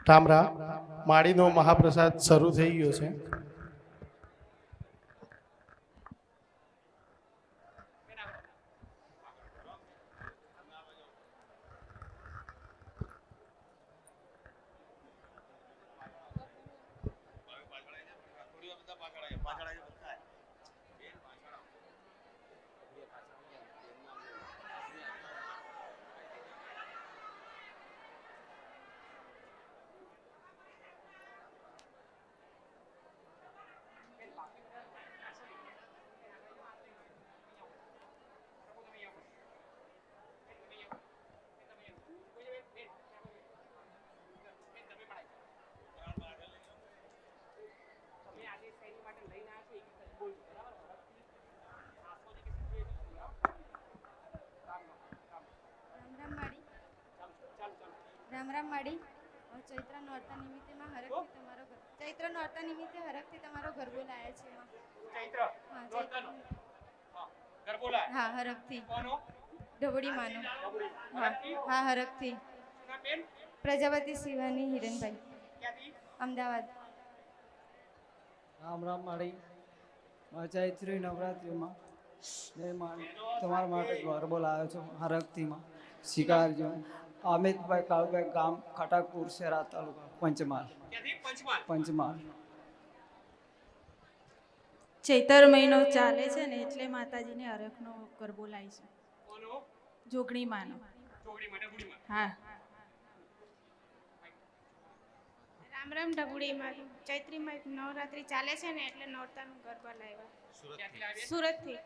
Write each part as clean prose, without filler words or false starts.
રામ રામ. માળીનો મહાપ્રસાદ શરૂ થઈ ગયો છે. રામ રામ માડી. ચૈત્ર નોરતા નિમિત્તે માં હરખથી તમારો ગરબો લાયા છે માં. ચૈત્ર નોરતાનો ગરબો લાયા? હા, હરખથી. કોનો? ઢબુડી માનો. હા, હરખથી. પ્રજાપતિ શિવાની હિરેનભાઈ. ક્યાંથી? અમદાવાદ. રામ રામ માડી. ચૈત્રી નવરાત્રિમાં તમારા માટે ગરબો લાવ્યો છું હરખથીમાં. શિકારજો અમિતભાઈ કાળુભાઈ, ગામ ખટાકપુર, શેરા તાલુકા, પંચમહાલ. પંચમહાલ. ચૈતર મહિનો ચાલે છે ને એટલે માતાજીને હરખનો ગરબો લાવી છે. જોગણી માનો. હા. રામ રામ ઢબુડીમાં. ચૈત્રી નવરાત્રી ચાલે છે ને એટલે નોરતાનું ગરબા લાવ્યા. સુરતથી.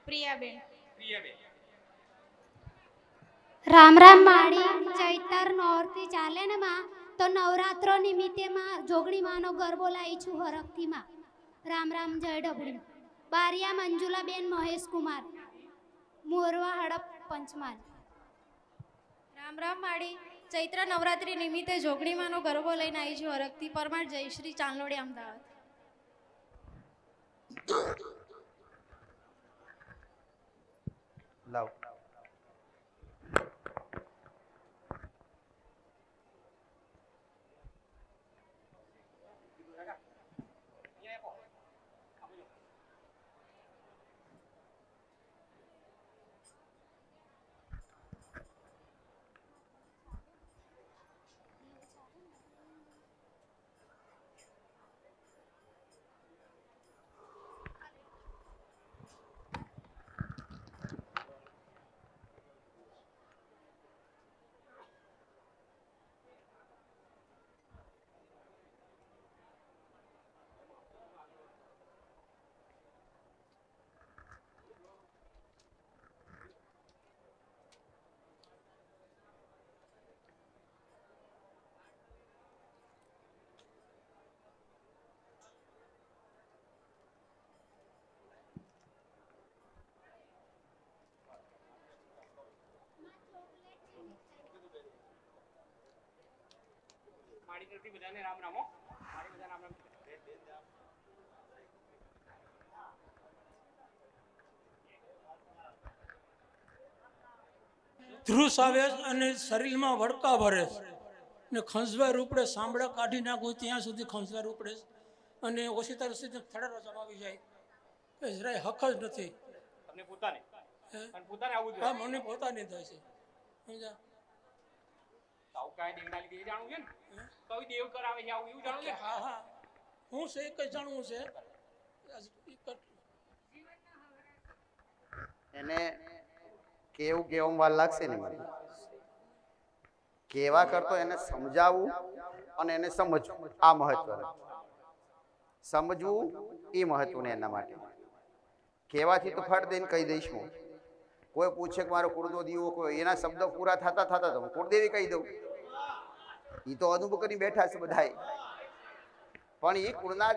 પ્રિયાબેન. રામ રામ માડી. ચૈતર નોરતી ચાલે ને માં તો નવરાત્રો નિમિત્તે માં જોગણી માનો ગરબો લાવી છું હરખથી માં. રામ રામ. જય ઢબુડી. બારિયા મંજુલાબેન મહેશ કુમાર, મોરવા હડપ, પંચમહાલ. રામ રામ માડી. ચૈત્ર નવરાત્રી નિમિત્તે જોગણી માનો ગરબો લઈને આવી છું હરખથી. પરમાર જયશ્રી, ચાંદલોડી, અમદાવાદ. લાવ. માડી તરફથી બધાને રામ રામો. માડી બધા રામ રામ. ધ્રુસ આવે અને શરીરમાં વડકા ભરે ને ખંજવાર ઉપડે, સાંભળા કાઢી નાખું ત્યાં સુધી ખંજવાર ઉપડે અને ઓછી સુધી થડેરો જમાવી જાય. એ જરાય હક જ નથી. તમને પોતાને આવું હા, મને પોતાની થાય છે. સમજા? આવું કાંઈ દેવના લીધે જાણવું છે ને? કઈ દેવ કરાવે છે આવું એવું જાણવું છે? હા હા, હું છે એક જ જાણવું છે. એને કેવું વાર લાગશે ને મને. કેવા કરતો એને સમજાવવું અને એને સમજવું, આ મહત્વનું. સમજવું એ મહત્વનું એના માટે. કહેવાથી તો ફટ દઈને કહી દઈશ હું. કોઈ પૂછે કે મારો કુળનો દીવો કોઈ, એના શબ્દ પૂરા થતા તો હું કુળદેવી કહી દઉં. એ તો અનુભવ કરી બેઠા છે બધાય. પણ એ કુળના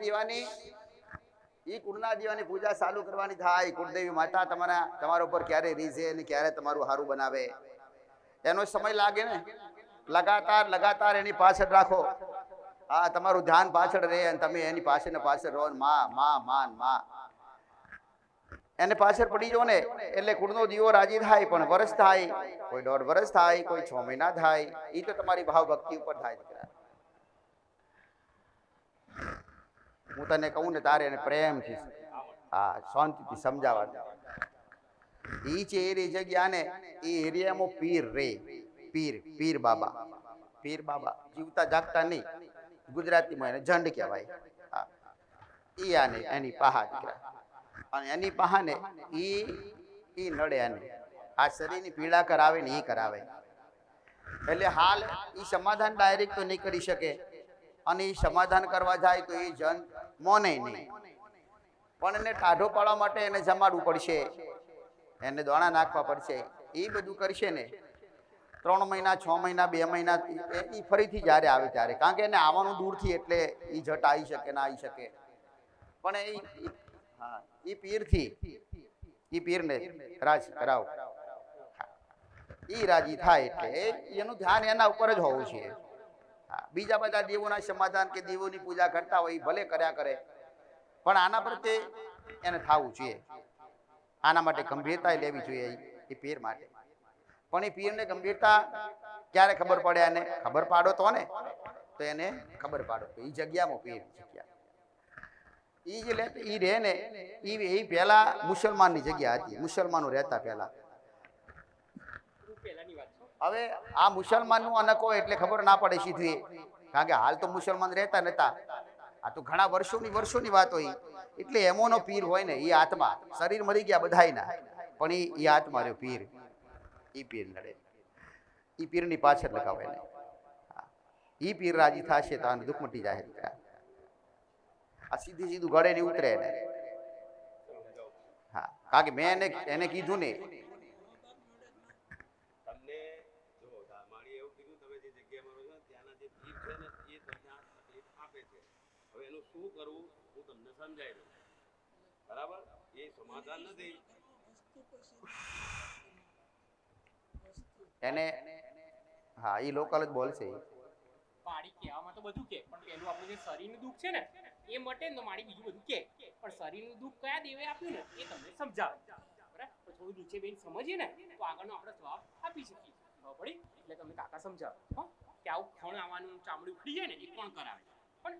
દીવાની પૂજા ચાલુ કરવાની થાય. કુળદેવી માતા તમારા ઉપર ક્યારે રીઝે અને ક્યારે તમારું હારું બનાવે એનો સમય લાગે ને. લગાતાર એની પાછળ રાખો. હા, તમારું ધ્યાન પાછળ રહે અને તમે એની પાછળ રહો. માં એને પાછળ પડી જાઓ ને એટલે કુળનો દીવો રાજી થાય. પણ વર્ષ થાય, કોઈ 1.5 વર્ષ થાય, કોઈ 6 મહિના થાય, એ તો તમારી ભાવ ભક્તિ ઉપર થાય. હું તને કહું ને તારે એને પ્રેમથી હા શાંતિથી સમજાવવાનું. એ છે એ જગ્યા ને એ એરિયામાં પીર રે, પીર બાબા જીવતા જાગતા નહીં, ગુજરાતીમાં એને ઝંડ કહેવાય. હા એ આને એની પાહા દીકરા અને એની પાહાને એ નડે આને આ શરીરની પીડા કરાવે ને એ કરાવે. એટલે હાલ એ સમાધાન ડાયરેક્ટ તો નહીં કરી શકે અને એ સમાધાન કરવા જાય તો એ જન મોને નહીં, પણ એને ટાઢો પાડવા માટે એને જમાડવું પડશે, એને દોણા નાખવા પડશે. એ બધું કરશે ને 3 મહિના 6 મહિના 2 મહિના એ ફરીથી જ્યારે આવે ત્યારે, કારણ કે એને આવવાનું દૂરથી એટલે એ જટ આવી શકે ના આવી શકે. પણ એ પીરને રાજી કરાવો, એ રાજી થાય એટલે એનું ધ્યાન એના ઉપર જ હોવું છે. હા બીજા બધા દેવોના સમાધાન કે દેવોની પૂજા કરતા હોય ભલે કર્યા કરે, પણ આના પ્રત્યે એને થવું જોઈએ. આના માટે ગંભીરતા લેવી જોઈએ એ પીર માટે. પણ એ પીરને ગંભીરતા ક્યારે ખબર પડે? એને ખબર પાડો તો ને, તો એને ખબર પાડો તો એ જગ્યામાં પીર જગ્યા એ જે લે એ રહે ને એ પહેલા મુસલમાનની જગ્યા હતી, મુસલમાનો રહેતા પહેલા. હવે આ મુસલમાનનું અનકો એટલે ખબર ના પડે સીધી, કારણ કે હાલ તો મુસલમાન રહેતા નતા, આ તો ઘણા વર્ષોની વાત હોય. એટલે એમોનો પીર હોય ને એ આત્મા, શરીર મરી ગયા બધાયના, પણ એ આત્મા રહ્યો પીર. એ પીર નડે, એ પીરની પાછળ લગાવે ને એ પીર રાજી થશે તો આને દુઃખ મટી જાય. આ સીધું ગળે ને ઉતરે ને. હા કારણ કે મેં એને કીધું ને શું કરવું હું તમને સમજાવી દઉં, બરાબર? એ સમાધાન નથી એને. હા એ લોકલ જ બોલશે. માડી કહેવામાં તો બધું કે, પણ પેલું આપણું જે શરીરનું દુઃખ છે ને એ મટે ને તો માડી બીજું બધું કે, પણ શરીરનું દુઃખ કયા દેવે આપ્યું ને એ તમને સમજાવે, બરાબર? તો થોડું નીચે બેન સમજીએ ને તો આગળનો આપણે જવાબ આપી શકીએ. ખબર પડી? એટલે તમને કાકા સમજાવે હો કે આવું ખણ આવવાનું ચામડી ઉખડી જાય ને એ કોણ કરાવે. પણ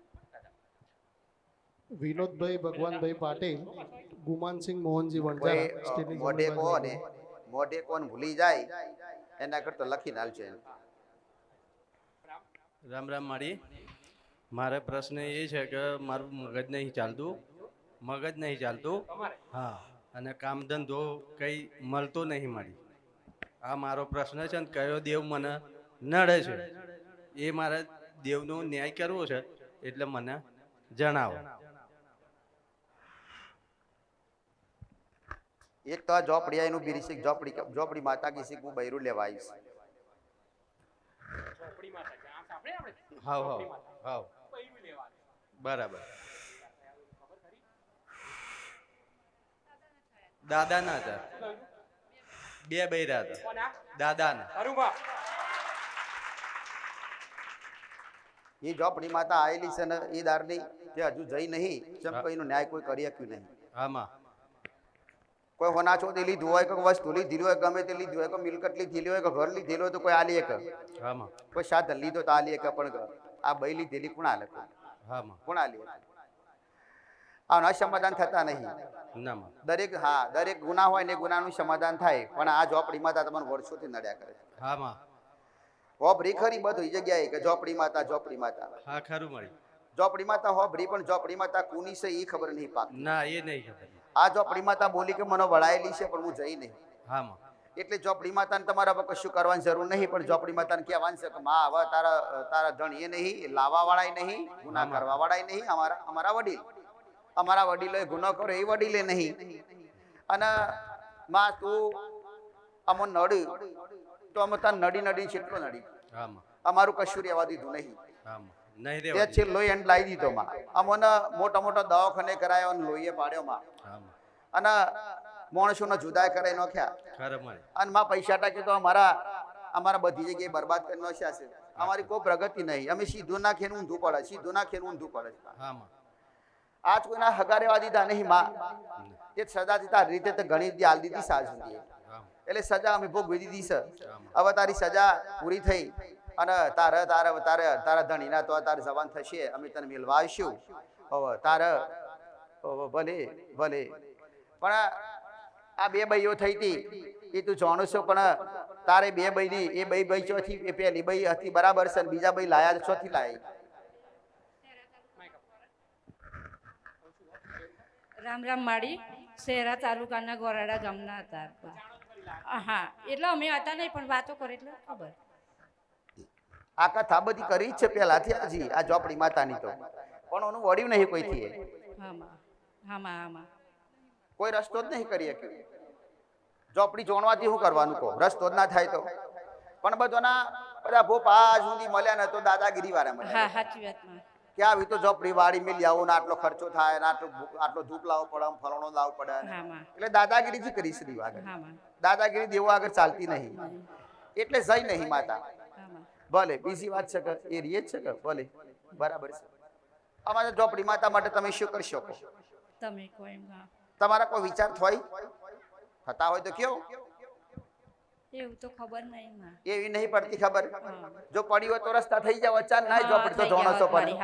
વિનોદભાઈ ભગવાનભાઈ પાટીલ, ગુમાનસિંહ મોહનજી વણજારા. મોઢે કોણ ભૂલી જાય એના કરતા લખીને હાલશે. રામ રામ મારી. મારે પ્રશ્ન એ છે કે મારું મગજ નહીં ચાલતું. હા અને કામ ધંધો કંઈ મળતો નહીં મારી. આ મારો પ્રશ્ન છે ને કયો દેવ મને નડે છે એ મારે દેવનો ન્યાય કરવો છે, એટલે મને જણાવો. એક તો આ ઝોપડી એનું બીરી શીખ, ઝોપડી માતા કી શીખ હું બૈરું લેવા આવીશ. ઝોપડી માતા જ્યાં આપણે હાવ બૈરું લેવા બરાબર. દાદા ના હતા, 2 બૈરા હતા દાદા ના. એ ઝોપડી માતા આવેલી છે ને એ દારની તે હજુ જઈ નહીં, જેમ કોઈનો ન્યાય કોઈ કરી શક્યું નહીં. આમાં કોઈ હોનાચો લીધું હોય, કોઈ વસ્તુ લીધી હોય, ગમે તે લીધી હોય, કોઈ મિલકત લીધેલી હોય, કોઈ ઘર લીધેલું હોય તો કોઈ આલી એક, કોઈ સાધન લીધો તો આલી એક, પણ આ બઈ લીધેલી કોણ આલે? કોણ આલી? આના સમાધાન થતા નહીં. દરેક ગુના હોય ને ગુનાનું સમાધાન થાય, પણ આ ઝોપડી માતા તમને વર્ષોથી નડ્યા કરે છે. હોબરી ખરી બધું જગ્યાએ કે ઝોપડી માતા હા ખરું મળી. ઝોપડી માતા હોબરી, પણ ઝોપડી માતા કુની છે એ ખબર નહીં પાકી. ના એ નહીં ખબર. આ ઝોપડી માતા બોલી કે મને વળાયેલી છે પણ હું જઈ નહીં. એટલે ઝોપડી માતાને તમારે હવે કશું કરવાની જરૂર નહીં, પણ ઝોપડી માતાને કહેવાનું છે કે માં હવે તારા ધણ એ નહીં, લાવવા વાળાય નહીં, ગુના કરવા વાળાય નહીં, અમારા વડીલોએ ગુનો કર્યો એ વડીલે નહીં. અને માં તું અમો નડી તો અમે તને નડી કેટલો નડી, અમારું કશું રહેવા દીધું નહીં. લોહી એન્ડ લાવી દીધો માં. અમને મોટા દવાખાને કરાયો અને લોહીએ પાડ્યો માં, અને માણસોને જુદા કરાઈ નાખ્યા. અને માં પૈસા ટાકે તો અમારા બધી જગ્યાએ બરબાદ કરી નાખ્યા છે. અમારી કોઈ પ્રગતિ નહીં. અમે સીધું નાખીને ઊંધું પડે. આજ કોઈના હગા રહેવા દીધા નહીં માં. તે સજા તારી રીતે તો ઘણી બધી હાલ દીધી સાજ સુધી, એટલે સજા અમે ભોગવી દીધી છે. હવે તારી સજા પૂરી થઈ અને તારા ધણીના તો તારે જવાન થશે, અમે તને મિલવા આવીશું. હવે તારે ભલે ભલે પણ આ બે બઈઓ થઈ હતી એ તું જાણું છો, પણ તારે બે બઈની એ બઈ ચોથી એ પેલી બઈ હતી બરાબર છે, બીજા બઈ લાયા ચોથી લાવી. રામ રામ માળી શહેરા તાલુકાના ગોરાડા ગામના હતા. હા એટલે અમે હતા નહીં પણ વાતો કરે એટલે ખબર. આ કથા બધી કરી જ છે પેલાથી હજી આ ઝોપડી માતાની તો, પણ ઓનું વળ્યું નહીં કોઈથી. હામાં હામાં હામાં કોઈ રસ્તો જ નહીં કરી શક્યું. ઝોપડી જોણવાથી શું કરવાનું કહો, રસ્તો જ ના થાય તો. પણ બધા ભોપા સુધી મળ્યા ને તો દાદાગીરી વાળા મળ્યા. હા સાચી વાતમાં કે આવી તો ઝોપડી વાળી મિલી આવું ને આટલો ખર્ચો થાય ને આટલો ધૂપ લાવવો પડે, ફલાણો લાવવો પડે, એટલે દાદાગીરી જ કરી શ્રી આગળ. દાદાગીરી દેવો આગળ ચાલતી નહીં, એટલે જઈ નહીં માતા. ભલે બીજી વાત છે કે એ રીએ જ છે કે ભલે બરાબર છે. અમારે ઝોપડી માતા માટે તમે શું કરી શકો? તમે કોઈ તમારા કોઈ વિચાર થતા હોય તો કયો? એવું તો ખબર નહીં. એવી નહીં પડતી ખબર. જો પડી હોય તો રસ્તા થઈ જાવ, અચાન ના ઝોપડી તો ધોણસો પડી.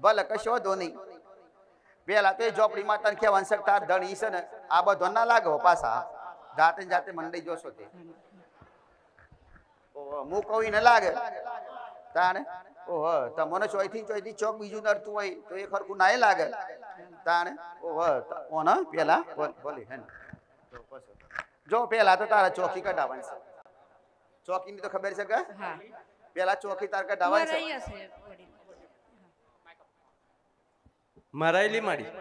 ભલે કશો વાંધો નહીં. પેલા તો એ ઝોપડી માતાને કહેવાનું છે તાર ધણી છે ને આ બધો ના લાગો, પાછા જાતે જાતે મંડાઈ જોશો તે હું કહું ને લાગે તાણે. ઓહ તમને ચોઈથી ચોક બીજું નડતું હોય તો એ ખરખું ના લાગે તાણે. ઓહ ઓના પેલા બોલી હે જો પેલા તો તારા ચોકી કઢાવવાની છે. ચોકી ની તો ખબર છે કે પેલા ચોકી તાર કઢાવવાની છે. મરાયેલી માડી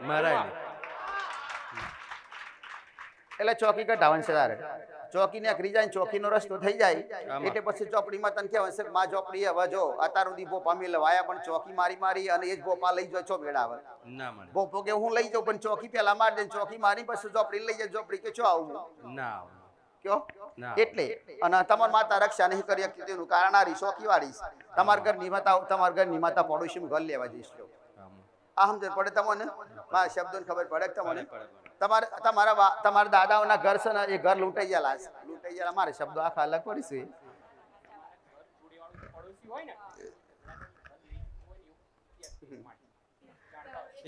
મરાયેલી એટલે ચોકી કઢાવવાની છે તારે. ચોકી ને અકરી જાય, ચોકી નો રસ્તો થઈ જાય એટલે પછી ચોપડીમાં તને કહેવાય છે માં ઝોપડી હવે જો અત્યાર સુધી ભોપા મેં લવાયા પણ ચોકી મારી અને એ જ ભોપા લઈ જાય છો મેળાવે ના મળે. ભોપો કે હું લઈ જાઉં પણ ચોકી પેલા મારી દે, ચોકી મારી પછી ઝોપડી લઈ જાય, ઝોપડી કે છો આવું ના કયો એટલે. અને તમારી માતા રક્ષા નહીં કરી શકતી તેનું કારણ આ ચોકી વાળી તમારા ઘરની માતા પડોશી ઘર લેવા જઈશ. આ સમજ પડે તમને? મારા શબ્દોને ખબર પડે તમને? તમારા દાદાઓના ઘર છે ને એ ઘર લૂંટાઈ ગયેલા મારે શબ્દો આખા અલગ પડીશું.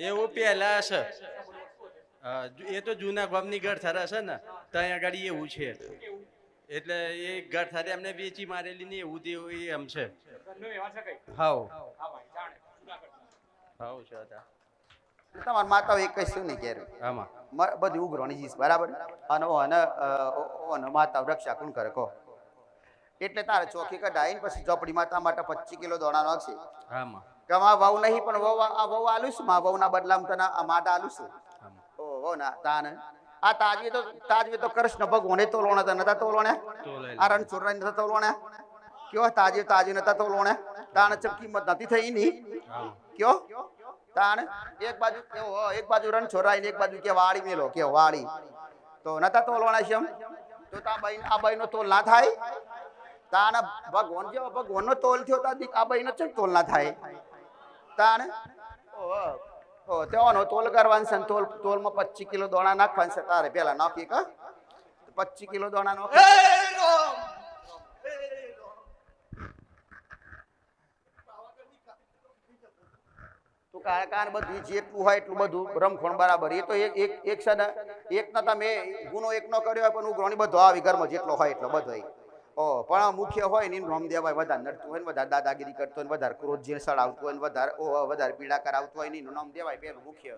એવું પેલા છે એ તો જૂના ગામની ઘર થારા છે ને ત્યાં આગળ એવું છે, એટલે એ ઘર થારે એમને વેચી મારેલી ને એવું તેવું એમ છે. હાવ હાવ છે. તમારા માતાઓ એક કશું નહીં ઘેર આમાં બધી ઉઘરોણી જીસ બરાબર. અને માતા રક્ષા કોણ કરે કહો? એટલે તારે ચોકી કઢાઈને પછી ઝોપડી માતા માટે 25 કિલો દોણા નાખશે. આમાં કમા વહુ નહીં પણ વહુ આલું છું, માં વહુના બદલામાં તને આ માતા આલું છું. ઓ વહુ ના તાને આ તાજવી તો કૃષ્ણ ભગવાને તોલોણા તો નતા તોલોણે, આ રણછોડરાય નતા તોલોણે કયો? તાજી નતા તોલોણે તાને કિંમત નથી થઈ ની કયો? તાણ એક બાજુ રણછોડરાય ને એક બાજુ કે વાળી મેલો કે વાળી તો નતા તોલવાના છે. તો આ બાઈ નો તોલ ના થાય? તાણ ભગવાન નો તોલ થયો આ બાઈ નો ચમ તોલ ના થાય? તાણ તેવાનો તોલ કરવાનો છે. તોલમાં 25 કિલો દોણા નાખવાના છે તારે. પેલા નાખી 25 કિલો દોણા નાખી. બધું જેટલું હોય એટલું બધું રમખોણ બરાબર. એ તો એક છે ને એક ના તમે ગુનો એક નો કર્યો હોય પણ ઉઘરોણી બધો આવી ઘરમાં જેટલો હોય એટલો બધો. પણ મુખ્ય હોય ને નામ દેવાય વધારે નડતું હોય ને વધારે દાદાગીરી કરતો હોય ને વધારે ક્રોધ જે સડાવતું હોય ને વધારે પીડા કરાવતું હોય ને એનું નામ દેવાય પેલું મુખ્ય.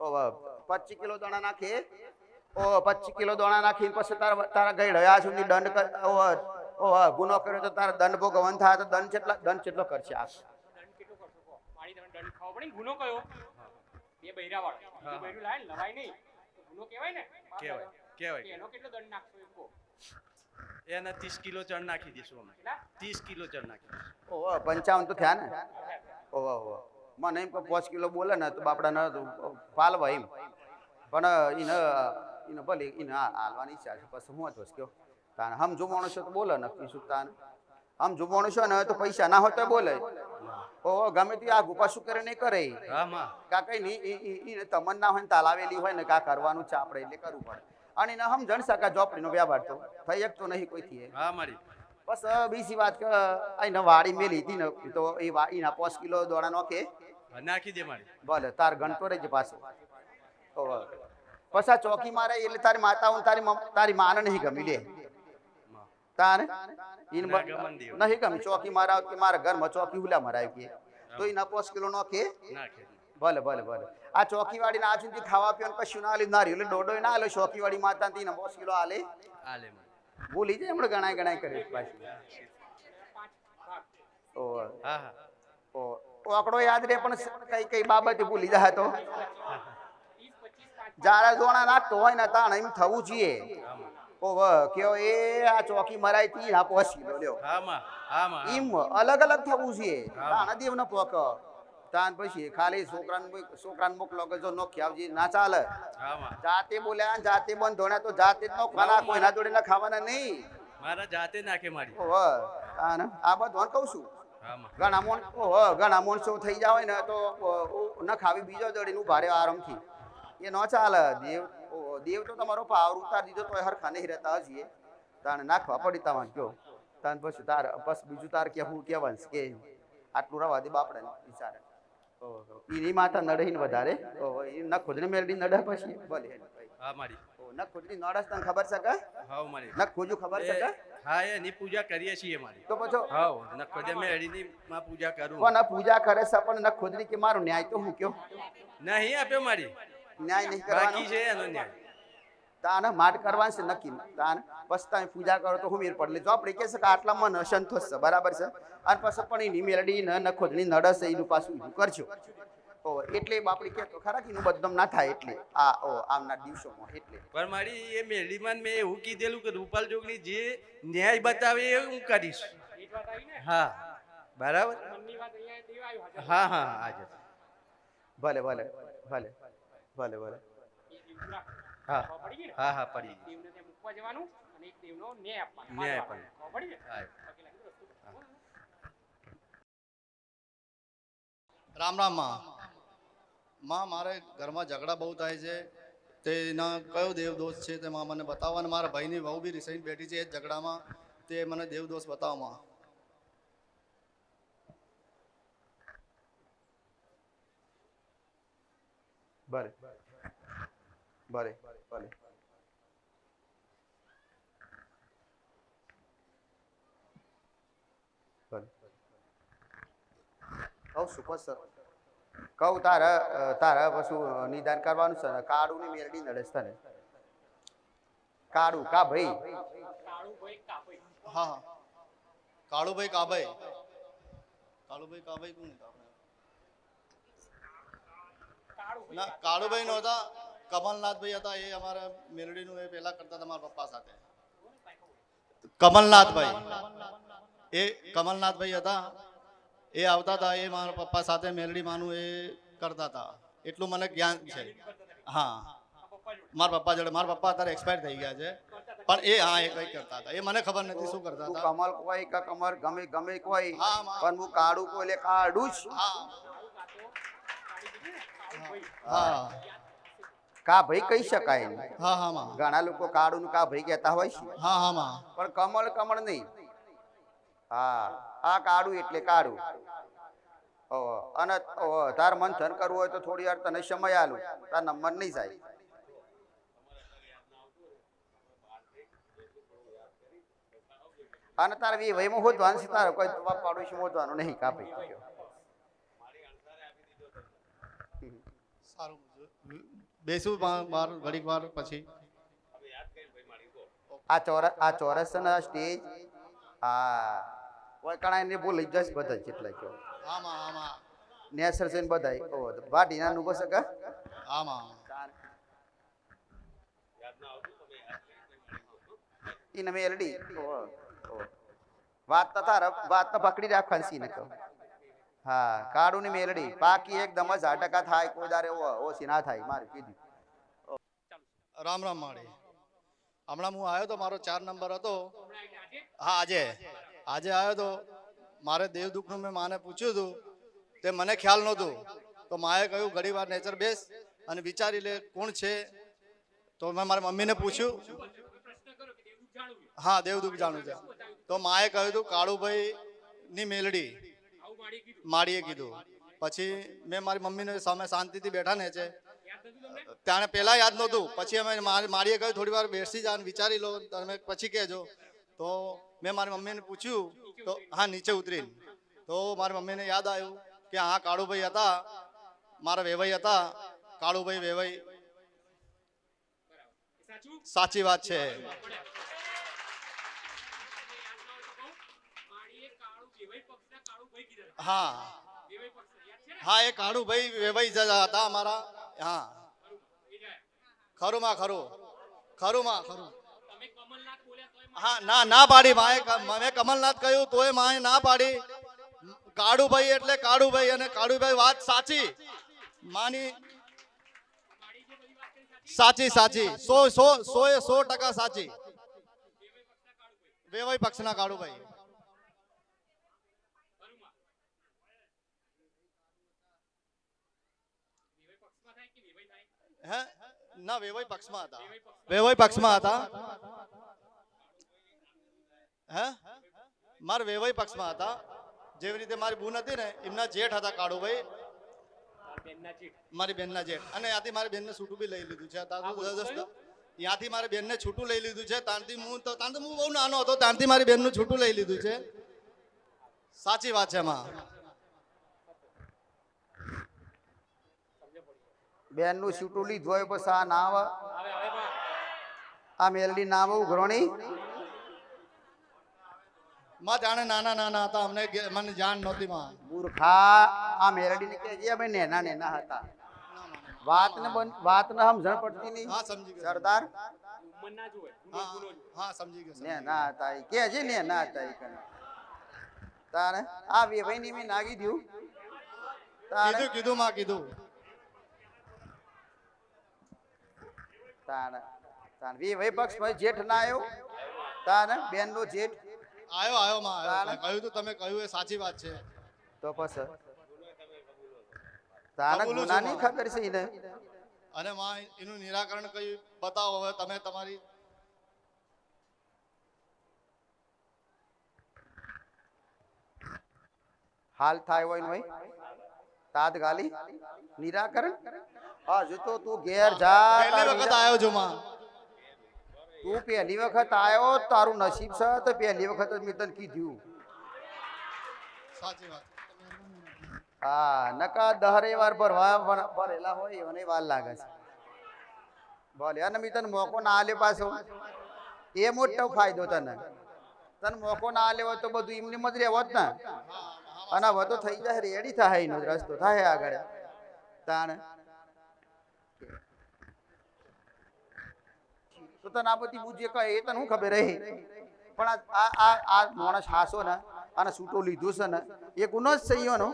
25 કિલો દાણા નાખે. 25 કિલો દાણા નાખીને પછી તારા ગઈ સુધી દંડ ગુનો કર્યો તો તારા દંડ ભોગવન થાય તો દંડ કેટલો કરશે? ગુનો કયો? બે બૈરા વાળો બૈરું લાય લવાય નહીં ગુનો કહેવાય ને. કહેવાય એનો કેટલો દંડ નાખશો એમ કહો? એને 30 કિલો ચણ નાખી દઈશું અમે. 30 કિલો ચણ નાખી દઈશું. 55 તો થયા ને. મને એમ કે 5 કિલો બોલે ને તો બાપડા ન પાલવા એમ, પણ એને ભલે એને હાલવાની ઈચ્છા છે પછી હું હતો કયો તાને સમજો માણસો તો બોલે નક્કી શું તાને સમજો માણસો ને તો પૈસા ના હોય તો બોલે. ગમે તે આ ગુપા શું કરે નહીં કરે કા કઈ નહીં તમન્ના હોય ને તાલાવેલી હોય ને કા કરવાનું છે આપણે એટલે કરવું પડે. અને એને સમજણ શકા ઝોપડીનો વ્યવહાર તો થઈ શકતો નહીં કોઈથી. બસ બીજી વાત કે એને વાડી મેલી હતી ને તો એના 5 કિલો દોડા નાખે નાખી દે મારી. ભલે તાર ગણતો રહેજે પાછો. ઓહો. પછી આ ચોકી મારે એટલે તારી માતાઓ તારી માને નહીં ગમી લે તારે ઈન ના ગમન દેવ. નહીં ગમી ચોકી મારા કે મારા ઘરમાં ચોકી હુલા મરાય કે તો ઈ 5 કિલો નો કે નાખે. ભલે ભલે ભલે આ ચોકી વાળી ના આજુથી ખાવા પીવાનું કશું ના આલી ના રહ્યું એટલે દોડો ના આલે ચોકી વાળી માતા થી 5 કિલો આલે આલે મારી. ભૂલી જાય હમણાં ગણાય કરે પાછી. ઓ હા હા. ઓ આંકડો યાદ રહે પણ કઈ કઈ બાબતે ભૂલી જાય તો જારા જોણા નાખતો હોય ને તાણ એમ થવું જોઈએ. ઓ કયો એ આ ચોકી મરાય તી ના 5 કિલો લ્યો. હા માં હા માં. એમ અલગ અલગ થવું જોઈએ. તાણ દેવ ન પોક તાન પછી ખાલી છોકરાને મોકલો કે જો નોખી આવજી ના ચાલે. હા માં. જાતે બોલ્યા જાતે બંધ ધોણ્યા તો જાતે જ નોખવાના કોઈના જોડે ના ખાવાના નહીં. મારા જાતે નાખે મારી. ઓહ આ બધું કહું છું. હા માં. ઘણા માણસો થઈ જાય ને તો ન ખાવી બીજો જોડીને ઉભા રહે આરામથી એ ન ચાલે. દેવ તો તમારો પાવર ઉતાર દીધો તો હરખા નહીં રહેતા હજી તાને નાખવા પડી તમારે કયો તાન પછી તાર બસ બીજું તાર કે હું કહેવાનું કે આટલું રવા દે બાપડે બિચારે. એની માથા નડે ને વધારે ન ખુદને મેળવી નડે પછી ભલે. હા મારી. ન ખુદની નડસ તને ખબર છે કે હા મારી. ન ખુજું ખબર છે કે હા એની પૂજા કરીએ છીએ મારી. તો પછી હા નખોદે મેળીની માં પૂજા કરું. પણ પૂજા કરે છે પણ ન ખુદની કે મારો ન્યાય તો હું કયો નહીં આપ્યો મારી. ન્યાય નહીં બાકી કરવાનો છે એનો ન્યાય. તાને માટ કરવાનું છે નક્કી તાને પછી તમે પૂજા કરો તો હું મેર પડે જો આપણે કહે છે કે આટલા મન સંતોષ છે બરાબર છે અને પછી પણ એની મેલડી ન ખોદની નડસ એનું પાછું ઊભું કરજો. એટલે બાપડી કે તો ખરા કે એનું બદનામ ના થાય એટલે આવનાર દિવસોમાં એટલે પણ મારી એ મેળીમાં મેં એવું કીધેલું કે રૂપાલ જોગણી જે ન્યાય બતાવે એ હું કરીશ. હા બરાબર. હા હા આજે ભલે ભલે ભલે ભલે ભલે હા હા હા પડી દેવને ત્યાં મૂકવા જવાનું અને એક દેવનો ન્યાય આપવાનો. ન્યાય આપવાનો. પડી જાય. રામ રામ માં મારે ઘરમાં ઝઘડા બહુ થાય છે તેના કયો દેવ દોષ છે તે મને બતાવો અને મારા ભાઈની વહુ બી રિસાઈને બેઠી છે એ ઝઘડામાં તે મને દેવ દોષ બતાવો માં. ભલે ભલે ભલે કહું શું પછી કહું તારા પછી નિદાન કરવાનું છે ને કાળું ની મેરડી નડે છે ને કાળું કા ભાઈ હા હા કાળુભાઈ કાભાઈ કાળુભાઈ કાભાઈ કોણ હતા આપણે ના કાળુભાઈ નો હતા કમલનાથભાઈ હતા એ અમારા મેલડીનું એ પહેલા કરતા હતા મારા પપ્પા સાથે કમલનાથભાઈ એ કમલનાથભાઈ હતા એ આવતા હતા એ મારા પપ્પા સાથે મેલડી માનું એ કરતા હતા એટલું મને જ્ઞાન છે. હા મારા પપ્પા જોડે મારા પપ્પા અત્યારે એક્સપાયર થઈ ગયા છે પણ એ હા એ કઈ કરતા હતા એ મને ખબર નથી શું કરતા હતા. કમલ કોઈ કે કમર ગમે ગમે કોઈ પણ હું કાળું કોઈ એટલે કાળું જ. હા કા ભાઈ કહી શકાય ને. હા હા માં ઘણા લોકો કાળું નું કા ભાઈ કહેતા હોય છે હા હા માં પણ કમળ કમળ નહીં. હા આ કાળું એટલે કાળું. અને તાર મંથન કરવું હોય તો થોડી વાર તને સમય આલું તાર નંબર નહીં જાય. અને તારે વહીમાં હોદવાનું છે તારે કોઈ પાડોશી હોદવાનું નહીં કા ભાઈ. સારું બેસું બાર ઘડીક વાર પછી આ ચોરસ છે ને સ્ટેજ હા કોઈ કણા એને બોલી જશ બધા જેટલા કયો આમાં આમાં નેસર છે ને બધા વાટી નાનું બસ કે આમાં એને મેલડી વાત તો તાર વાત તો પકડી રાખવાની સી ને કહો. હા કાળું ની મેલડી બાકી એકદમ જ ઝાટકા થાય કોઈ દારે ઓછી ના થાય મારું કીધું. રામ રામ માળી હમણાં હું આવ્યો તો મારો 4 નંબર હતો. હા આજે આવ્યો તો મારે દેવ દુઃખનું મેં માને પૂછ્યું હતું તે મને ખ્યાલ નહોતું તો માએ કહ્યું ઘણી વાર નેચર બેસ અને વિચારી લે કોણ છે તો મેં મારી મમ્મીને પૂછ્યું હા દેવ દુઃખ જાણું છે તો માએ કહ્યું હતું કાળુભાઈ ની મેલડી માળીએ કીધું પછી મેં મારી મમ્મીને સામે શાંતિથી બેઠા ને છે ત્યારે પહેલા યાદ નહોતું, પછી અમે મારીએ કહ્યું થોડી વાર બેસી જા વિચારી લો તમે પછી કહેજો. તો મેં મારી મમ્મીને પૂછ્યું તો હા નીચે ઉતરીને તો મારી મમ્મીને યાદ આવ્યું કે હા કાળુભાઈ હતા, મારા વેવાઈ હતા, કાળુભાઈ વેવાઈ. સાચી વાત છે. હા હા એ કાળુભાઈ વેવાઈ હતા અમારા. હા ખરું માં ખરું, ખરું માં ખરું. હા ના ના પાડી માએ, મેં કમલનાથ કહ્યું તોય માએ ના પાડી. કાળુભાઈ એટલે કાળુભાઈ, અને કાળુભાઈ વાત સાચી માની, સાચી સાચી 100% સાચી. વેવાઈ પક્ષના કાળુભાઈ. હે ના વેવાઈ પક્ષમાં હતા, વેવાઈ પક્ષમાં હતા. હે મારા વેવાઈ પક્ષમાં હતા. જેવી રીતે મારી બૂન હતી ને એમના જેઠ હતા કાળુભાઈ, મારી બેનના જેઠ. અને ત્યાંથી મારી બેનને છૂટું બી લઈ લીધું છે. ત્યાંથી મારી બેનને છૂટું લઈ લીધું છે. ત્યાંથી હું બહુ નાનો હતો ત્યાંથી મારી બેનનું છૂટું લઈ લીધું છે. સાચી વાત છે એમાં. બેનનું છૂટું લીધું હોય પછી આ ના આવે, આ મેલડી ના આવે ઉઘરણી માં જાણે નાના નાના હતા અમને મને જાણ નહોતી માં. મૂર્ખા આ મેલડી ને કહેજે અમે નેના નેના હતા. વાતને સમજણ પડતી નહીં. હા સમજી ગયો સરદાર. હા સમજી ગયો. નેના હતા એ કહેજે નેના હતા એ કરે. તારે આ વેભાઈ ની મેં નાગી દઉં. કીધું કીધું માં કીધું. તારે તારે વેભાઈ પક્ષ જેઠ ના આવ્યો. તારે બેન નો જેઠ આવ્યો માં કહ્યું તો તમે કહ્યું એ સાચી વાત છે. તો પછી તારા ગુના ની ખબર છે એને. અને માં એનું નિરાકરણ કઈ બતાવો હવે તમે તમારી. હાલ થાય હોય ને ભાઈ તાત્કાલિક નિરાકરણ. હજુ તો તું ઘેર જા. પહેલી વખત આવ્યો છું માં. તું પહેલી વખત આવ્યો તારું નસીબ છે તો પહેલી વખત જ મેં તને કીધું. સાચી વાત. હા નકા દહરે વાર ભરેલા હોય એને વાર લાગે છે. ભલે અને મેં તને મોકો ના આલ્યો પાછો એ મોટો ફાયદો તને. તને મોકો ના આલ્યો હોય તો બધું એમની મજ રહેવો જ ને. અને હવે તો થઈ જાય રેડી થાય એનો રસ્તો થાય આગળ. તાણ તો તને આ બધી બુજે કહે એ તને શું ખબર રહી. પણ આ માણસ હાસો ને અને છૂટો લીધું છે ને એ ગુનો જ છે એનો.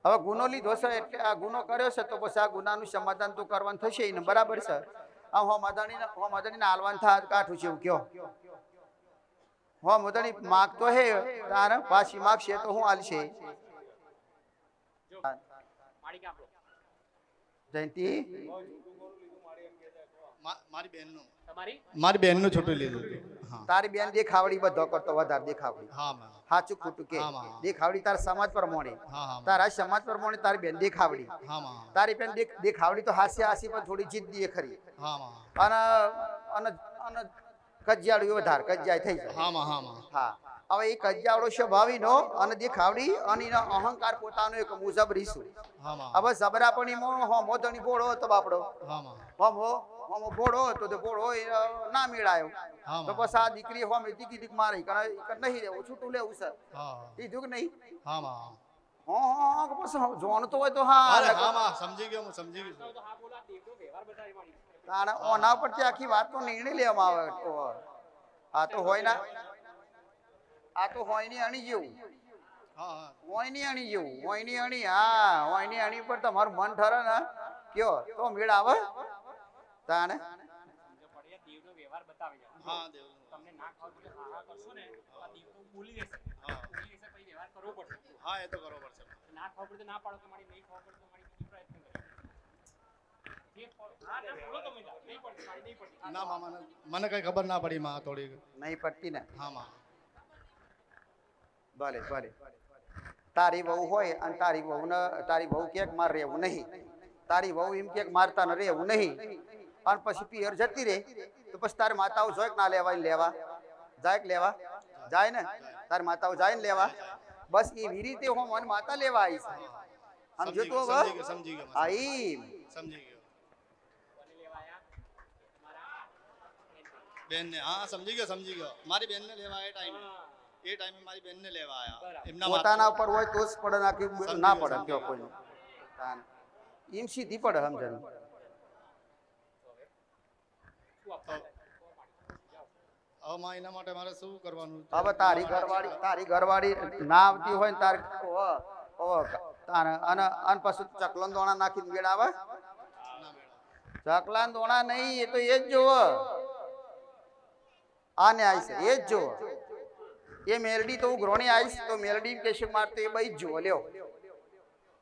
હવે ગુનો લીધો છે એટલે આ ગુનો કર્યો છે તો પછી આ ગુનાનું સમાધાન તો કરવાનું થશે ને. બરાબર છે. આ હો મદાણીને હાલવાનું થાય કાઠું છે એવું કયો. હો મદાણી માગતો હે તારે પાછી માગશે તો હું હાલશે. જયંતિ મારી બેન નું છૂટું લીધું. તારી બેન દેખાવડી બધો કરતો વધારે દેખાવડી. સાચું ખોટું કે દેખાવડી તારા સમાજ પ્રમાણે, તારા સમાજ પ્રમાણે તારી બેન દેખાવડી. તારી બેન દેખાવડી તો હાસ્ય હાસી પણ થોડી જિદ્દી ખરી. અને કજિયાળું વધારે કજિયા થઈ જાય. હા હવે એ કજિયાળો સ્વભાવી નો અને દેખાવડી અને એનો અહંકાર પોતાનો એક મુજબ રીશું. હવે જબરાપણીમાં હોમો ધણી ભોળો હતો બાપડો. હોમો ભોળો હતો તો ભોળો ના મેળાયો તો પછી આ દીકરી હોમે દીકી મારી નહીં રહેવું છૂટું લેવું છે. કીધું કે નહીં. જોણતો હોય તો હા સમજી ગયો હું સમજી ગયો. ઓના પરથી આખી વાતનો નિર્ણય લેવામાં આવે. આ તો હોય ના આ તો હોય ની અણી જેવું. હોય ની અણી જેવું. હોય ની અણી. હા હોય ની અણી પર તમારું મન ઠરે ને કયો તો મેળ આવે. તાણે વ્યવહાર બતાવી જાય. તમને ના ખબર હા કરશો ને આ દીકરો બોલી દેશે. બોલી દેશે પછી વ્યવહાર કરવો પડશે. હા એ તો કરવો પડશે. ના ખબર પડે ના પાડો કે મારી નહીં ખબર પડે તો મારી બીજી પ્રયત્ન કરે. ના મામા મને કઈ ખબર ના પડી માં થોડી નહીં પડતી ને. હા માં ભલે ભલે તારી વહુ હોય અને તારી વહુ કે મારે રહેવું નહીં, તારી વહુ એમ કે મારતા ને રહેવું નહીં, અને પછી પિયર જતી રહે તો પછી તારી માતાઓ જોઈ કે ના લેવા લેવા જાય કે લેવા જાય ને, તારી માતાઓ જાય ને લેવા. બસ એવી રીતે હું મને માતા લેવા આવી છે. સમજો તો હવે સમજી ગયો આઈ સમજી ગયો બેન ને. હા સમજી ગયો મારી બેન ને લેવા એ ટાઈમે મારી બેન ને લેવા આયા. એમના પોતાના ઉપર હોય તો જ પડે, નાખી ના પડે કયો કોઈ એમ સીધી પડે. સમજણ હવે માં એના માટે મારે શું કરવાનું? હવે તારી ઘરવાળી ના આવતી હોય ને તાર અને પછી ચકલન દોણા નાખીને મેળ આવે? ચકલાન દોણા નહીં, એ તો એ જ જોવો. આને આવીશ એ જ જોવો. એ મેરડી તો ઉઘરોણી આવીશ તો મેરડી કેશે મારતો એ બઈ જ જોવો. લ્યો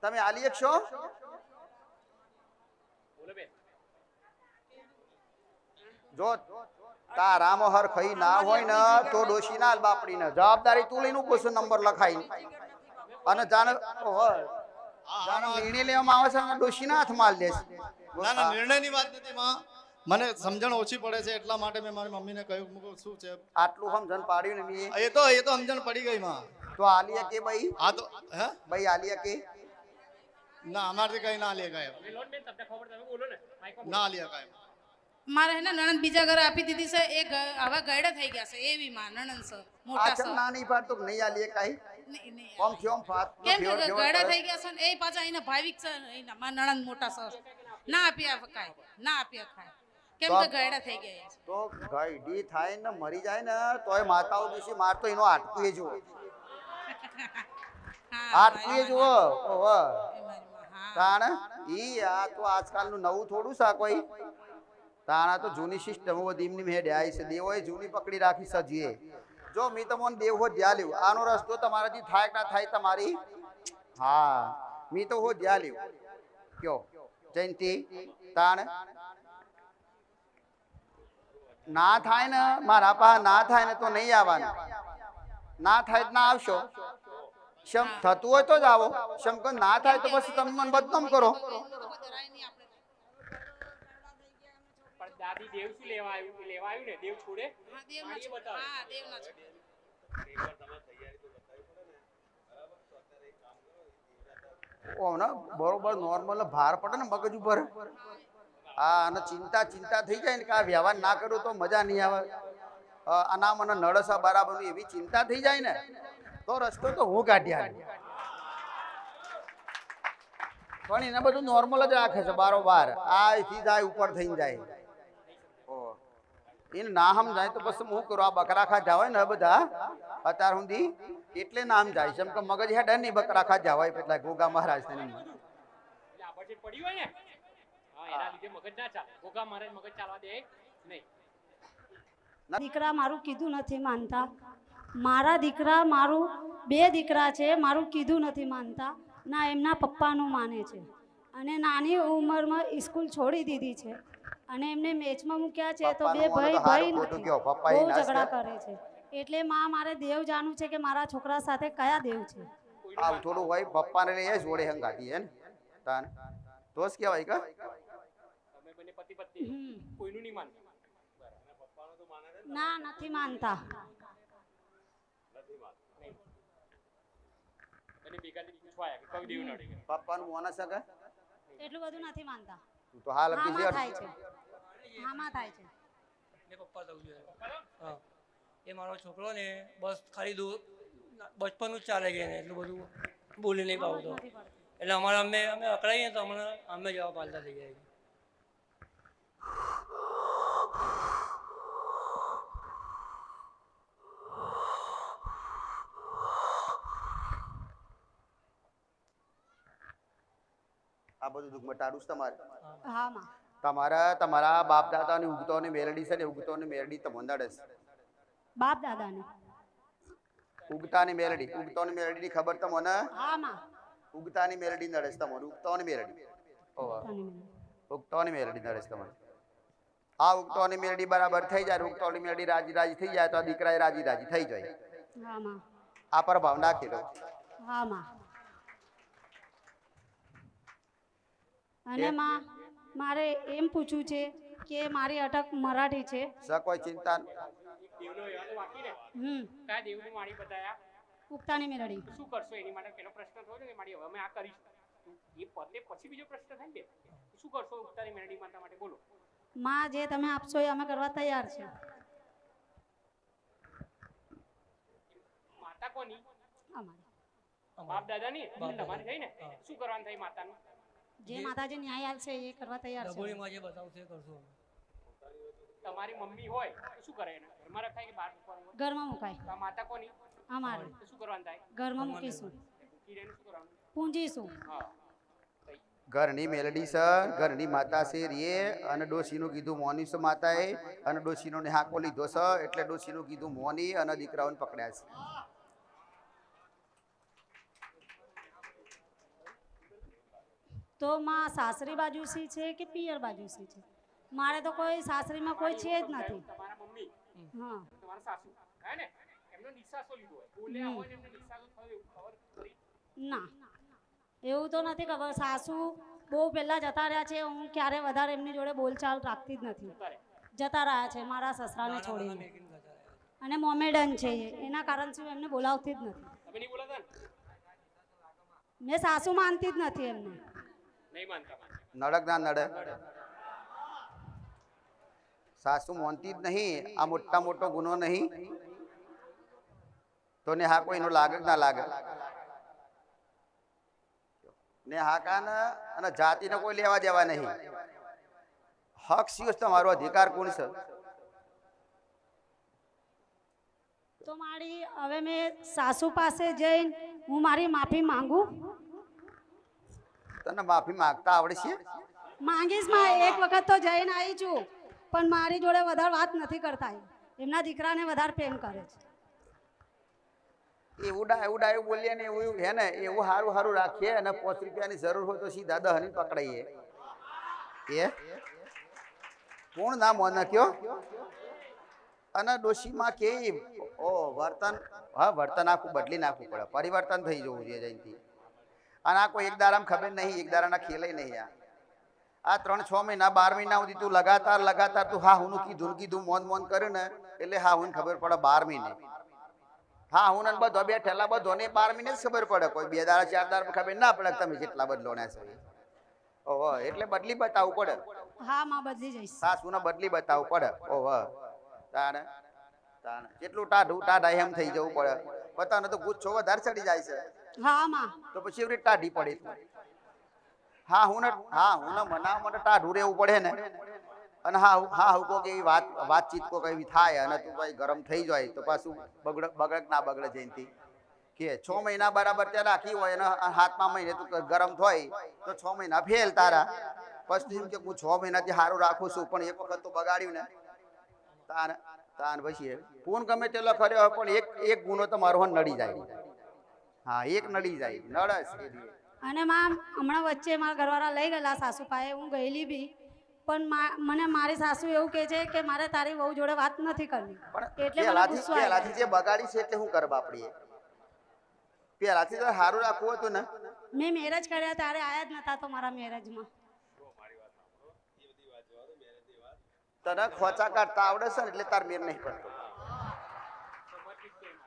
તમે આલી એક છો? જો તારામાં હર ખઈ ના હોય ને તો ડોશી ના બાપડી ને જવાબદારી તું લઈને ઉભો છું, નંબર લખાઈ અને જાણે નિર્ણય લેવામાં આવે છે ડોશી ના હાથમાં આલી દેશે. ના ના નિર્ણયની વાત નથી માં, મને સમજણ ઓછી પડે છે એટલા માટે મેં મારી મમ્મીને કહ્યું શું છે આટલું સમજણ પાડ્યું ને મેં. એ તો સમજણ પડી ગઈ માં. તો આલિયા કે ભાઈ હા તો હે ભાઈ આલિયા કે ના અમારથી કઈ ના લે કાય ના લે કાય. મારે હે ને નણંદ બીજા ઘરે આપી દીધી છે, એ હવે ગયડા થઈ ગયા છે એવી માં નણંદ છે મોટા છે. ના નહીં પાડતો નહીં આલિયા કાઈ ઓમ થયોમ ફાત કેમ કે ગયડા થઈ ગયા છે ને એ પાછા એના ભાવિક છે, એના માં નણંદ મોટા છે, ના આપ્યા કાય ના આપ્યા ખાય કેમ કે ગયડા થઈ ગયા છે. તો ગઈડી થાય ને મરી જાય ને તોય માતાઓ દિવસે મારતો એનો આટકું એ જુઓ, આટકું એ જુઓ. ઓહો તાણ ઈ આ તો આજકાલનું નવું થોડું સા કોઈ તાણા તો જૂની સિસ્ટમ બધી એમની મેડે આવી છે. દેવોએ જૂની પકડી રાખી સજીએ. જો મેં તમને દેવ હો ધ્યા લ્યું, આનો રસ્તો તમારાથી થાય કે ના થાય તમારી. હા મેં તો હો ધ્યા લ્યું કયો જયંતિ તાણ ના થાય ને મારા પા ના થાય ને તો નહીં આવવાનું, ના થાય ના આવશો. શમ થતું હોય તો જ આવો, શંકર ના થાય તો પછી તમે મને બદનામ કરો. દાદી દેવ શું લેવા આવ્યું ને દેવ છોડે બરોબર નોર્મલ ભાર પડે ને મગજ ઉપર. હા અને ચિંતા થઈ જાય ને કે આ વ્યવહાર ના કરું તો મજા નહીં આવે, આના મને નડસા બરાબર એવી ચિંતા થઈ જાય ને તો રસ્તો તો હું કાઢ્યા. પણ એને બધું નોર્મલ જ રાખે છે બારોબાર. આ થી જાય ઉપર થઈને જાય. એને ના સમજાય તો પછી હું કરું? આ બકરા ખાધા હોય ને બધા અત્યાર સુધી એટલે નામ જાય છે, કે મગજ હેડ નહીં બકરા ખાધા હોય પેલા ગોગા મહારાજ ને પડી હોય ને એના લીધે મગજ ના ચાલે. ગોગા મહારાજ મગજ ચાલવા દે નહીં. દીકરા મારું કીધું નથી માનતા, મારા દીકરા મારું 2 દીકરા છે, મારું કીધું નથી માનતા, ના એમના પપ્પાનું માને છે. અને નાની ઉંમરમાં સ્કૂલ છોડી દીધી છે અને એમને મેચમાં મૂક્યા છે તો 2 ભાઈ નથી, બહુ ઝઘડા કરે છે. એટલે માં મારે દેવ જાણવું છે કે મારા છોકરા સાથે કયા દેવ છે. આવ થોડું હોય પપ્પાને લઈ જોડે હંગાતી હે ને તાન તો જ કહેવાય કે તમે બંને પતિ પત્ની કોઈનું નહીં માનતા. ના નથી માનતા. પપ્પાનું મોના શકે એટલું બધું નથી માનતા. તું તો હાલ આમાં થાય છે, આમાં થાય છે. પપ્પા થવું જોઈએ. હા એ મારો છોકરો ને બસ ખાલી બચપનનું જ ચાલે ગયા ને એટલું બધું બોલી નહીં પાવતો, એટલે અમારે અમે અકળાઈએ તો અમે જવાબ પાલતા થઈ જાય. આ બધું દુઃખ મટાડું તમારે. હા માં તમારા બાપ દાદાની ઉગતોની મેલડી છે ને ઉગતોની મેલડી તમને નડે છે. બાપ દાદાને ઉગતાની મેલડી ની ખબર તમને? હા માં ઉગતાની મેલડી નડે છે તમને. ઉગતોની મેલડી ઉગતોની મેલડી નડે છે તમને. આ ઉગતોની મેલડી બરાબર થઈ જાય, ઉગતોની મેલડી રાજી થઈ જાય તો આ દીકરા રાજી થઈ જાય. હા માં આ પર ભાવ નાખી દો. હા માં. અને માં મારે એમ પૂછવું છે કે મારી અટક મરાઠી છે. કોઈ ચિંતા દેવનો એવા તો બાકી ને કયા દેવનું માળી બતાયા ઉપતાની મેળડી. શું કરશો એની માટે પેલો પ્રશ્ન થયો ને કે મારી હવે અમે આ કરીશું એ પતે પછી બીજો પ્રશ્ન થાય ને શું કરશો ઉપતાની મેળડી માતા માટે બોલો. માં જે તમે આપશો એ અમે કરવા તૈયાર છે. માતા કોની? અમારી. બાપ દાદાની તમારી થઈ ને શું કરવાનું થાય માતાનું? જે માતાજી ન્યાય આલશે એ કરવા તૈયાર છે. ડબોળીમાં જે બતાવશે કરશું. તમારી મમ્મી હોય તો શું કરે એને ઘરમાં રખાય કે બહાર મૂકવાનું? ઘરમાં મુકાય. આ માતા કોની? અમારી. શું કરવાનું થાય? ઘરમાં મૂકીશું. મૂકી શું કરવાનું? પૂંજીશું. હા ઘરની મેલડી છે, ઘરની માતા છે રે, અને ડોશીનું કીધું મોની છે માતાએ, અને ડોશીનો ને હાકો લીધો છે એટલે ડોશીનું કીધું મોની, અને દીકરાઓને પકડ્યા છે. તો માં સાસરી બાજુ સી છે કે પિયર બાજુ સી છે? મારે તો કોઈ સાસરીમાં કોઈ છે જ નથી. તમારા મમ્મી હા તમારા સાસુ હે ને એમનો નિસાસો લીધો હોય બોલ્યા હોય એમને નિસાસો થયો એવું ખબર પડી? ના એવું તો નથી ખબર. સાસુ બહુ પહેલા જતા રહ્યા છે. હું ક્યારે વધારે એમની જોડે બોલચાલ રાખતી જ નથી. જતા રહ્યા છે મારા સસરાને છોડીને, અને મોમેડન છે એના કારણથી હું એમને બોલાવતી જ નથી. તમે નહીં બોલાતા ને? મેં સાસુ માનતી જ નથી એમને. નહીં માનતા? નડક ના નડે, સાસુ માનતી જ નહીં. આ મોટા મોટો ગુનો નહીં તો ને હા કોઈનો લાગે ના લાગે ને હાકાન અને જાતિને કોઈ લેવા દેવા નહીં. હક સિયો તમારો અધિકાર કોણ છે? તો મારી હવે મેં સાસુ પાસે જઈને હું મારી માફી માંગુ. તને માફી માંગતા આવડે છે? માંગીશ માં. એક વખત તો જઈને આવી છું, પણ મારી જોડે વધારે વાત નથી કરતા. એમના દીકરાને વધારે પ્રેમ કરે છે. એવું ડાયું બોલીએ ને એવું હે ને એવું સારું સારું રાખીએ, અને 5 રૂપિયાની જરૂર હોય તો સીધા 10 ની પકડાઈએ. એ કોણ ના મોન કયો? અને ડોશીમાં કે ઓ વર્તન, હા વર્તન આખું બદલી નાખવું પડે, પરિવર્તન થઈ જવું જોઈએ જયંતિ. અને આ કોઈ એક દારામાં ખબર નહીં, એક દારાના ખેલે નહીં. આ 3-6 મહિના 12 મહિના સુધી તું લગાતાર તું હા હું કીધું મોન કરે ને એટલે હા હું ખબર પડે 12 મહિને. હા હું ને બધો બેઠેલા બધો ને 12 મહિને જ ખબર પડે. કોઈ 2 દાડા 4 દાડા ખબર ના પડે તમે જેટલા બદલોના છો. ઓહો એટલે બદલી બતાવવું પડે. હા માં બદલી જઈશ. સાસુને બદલી બતાવવું પડે. ઓહો તાણે જેટલું ટાઢા એમ થઈ જવું પડે. પતાને તો ગુચ્છો વધારે ચડી જાય છે. હા માં. તો પછી એવી રીતે ટાઢી પડે. હા હું ને મનાવવા માટે ટાઢું રહેવું પડે ને. અને હા હું કોક એવી વાતચીત કોક એવી થાય અને તું ભાઈ ગરમ થઈ જાય તો પાછું બગડક ના બગડે જયંતિ કે 6 મહિના બરાબર ત્યાં રાખી હોય અને 7મા મહિને તું ગરમ થાય તો 6 મહિના ફેલ તારા. પછી એમ કે હું 6 મહિનાથી સારું રાખું છું પણ એક વખત તો બગાડ્યું ને તાન પછી પૂન ગમે તેલો કર્યો પણ એક ગુનો તો મારો નડી જાય. હા એક નડી જાય નડસ. અને માં હમણાં વચ્ચે મારા ઘરવાળા લઈ ગયેલા સાસુ પાસે, હું ગયેલી બી, પણ મને મારી સાસુ એવું કહે છે કે મારે તારી વહુ જોડે વાત નથી કરવી. એટલે પહેલાથી જે બગાડી છે એટલે શું કરવા આપડી? પહેલાથી તો સારું રાખવું હતું ને. મેં મેરેજ કર્યા ત્યારે આયા જ નતા તો મારા મેરેજમાં. તને ખોચા કાઢતા આવડે છે ને એટલે તાર મેર નહીં પડતો.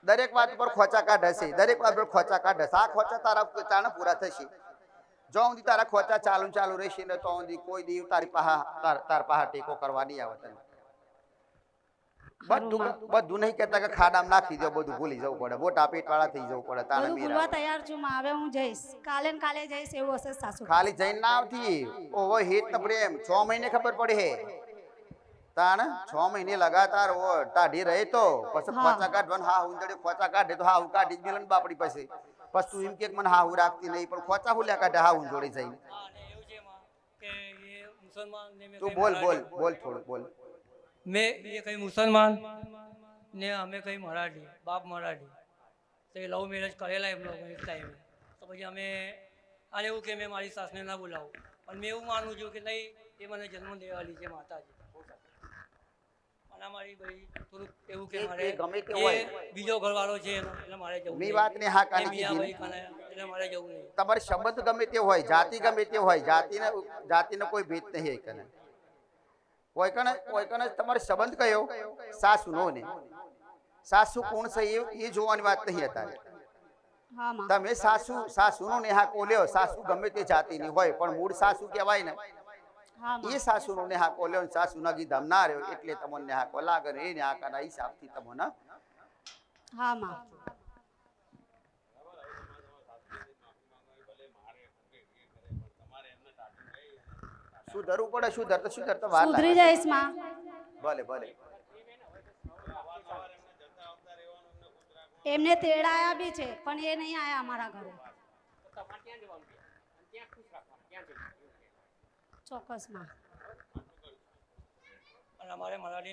દરેક વાત પર ખોચા કાઢે છે, દરેક વાત પર ખોચા કાઢે છે. આ ખોચા તારા ચાણે પૂરા થશે. જો સુધી તારા ખોચા ચાલુ રહેશે ને તો સુધી કોઈ દીવ તારી પાહા ટેકો કરવા નહીં આવે. તને બધું નહીં કહેતા કે ખાડામાં નાખી દો, બધું ભૂલી જવું પડે, મોટા પેટ વાળા થઈ જવું પડે. તારે ભૂલવા તૈયાર છું માં. હવે હું જઈશ, કાલે જઈશ એવું હશે સાસુ. ખાલી જઈને ના આવતી. ઓહો હેત ને પ્રેમ 6 મહિને ખબર પડે હે. તાણ 6 મહિને લગાતાર ટાઢી રહે તો પછી ખોચા કાઢવાનું. હા હું ખોચા કાઢે તો હા હું કાઢી જ મેલન બાપડી પાસે. પછી તું એમ કે મને હા હું રાખતી નહીં પણ ખોચા હું લ્યા કાઢે હા હું જોડે જઈને. તું બોલ થોડું બોલ. મેં એ કઈ મુસલમાન ને અમે કઈ મરાઠી, બાપ મરાઠી, તો એ લવ મેરેજ કરેલા એમ લોકો એક ટાઈમે. તો પછી અમે આને એવું કે મેં મારી સાસને ના બોલાવું, પણ મેં એવું માનું છું કે નહીં એ મને જન્મ દેવાલી છે માતાજી. ના મારી ભાઈ થોડુંક એવું કે એ મારે ગમે તે એ હોય. બીજો ઘરવાળો છે એનો, એટલે મારે જવું મી નહીં. વાતને હા કાને એ મિયાં કીધી. ભાઈ કને, એટલે મારે જવું નહીં. તમારે સંબંધ ગમે તે હોય, જાતિ ગમે તે હોય, જાતિનો કોઈ ભેદ નહીં કને. કોઈ કને તમારે સંબંધ કયો સાસુનો ને સાસુ કોણ છે એ જોવાની વાત નહીં અત્યારે. હા માં. તમે સાસુનો નેહા કોલ્યો, સાસુ ગમે તે જાતિની હોય પણ મૂળ સાસુ કહેવાય ને, હા માં. એ સાસુનો નેહા કોલ્યો, સાસુ નગી ધમ ના રહ્યો એટલે તમને નેહા કો લાગે ને એ નેહા કના હિસાબથી તમને. હા માં. શું ધરવું પડે, શું ધરતા વાર લાગે. સુધરી જઈશ માં. ભલે ભલે. એમને તેડાયા બી છે પણ એ નહીં આયા અમારા ઘરે. તમારે ત્યાં જવાનું છે અને ત્યાં ખુશ રાખવાનું, ત્યાં જવાનું. ચોક્કસ માં. અને અમારે મરાઠી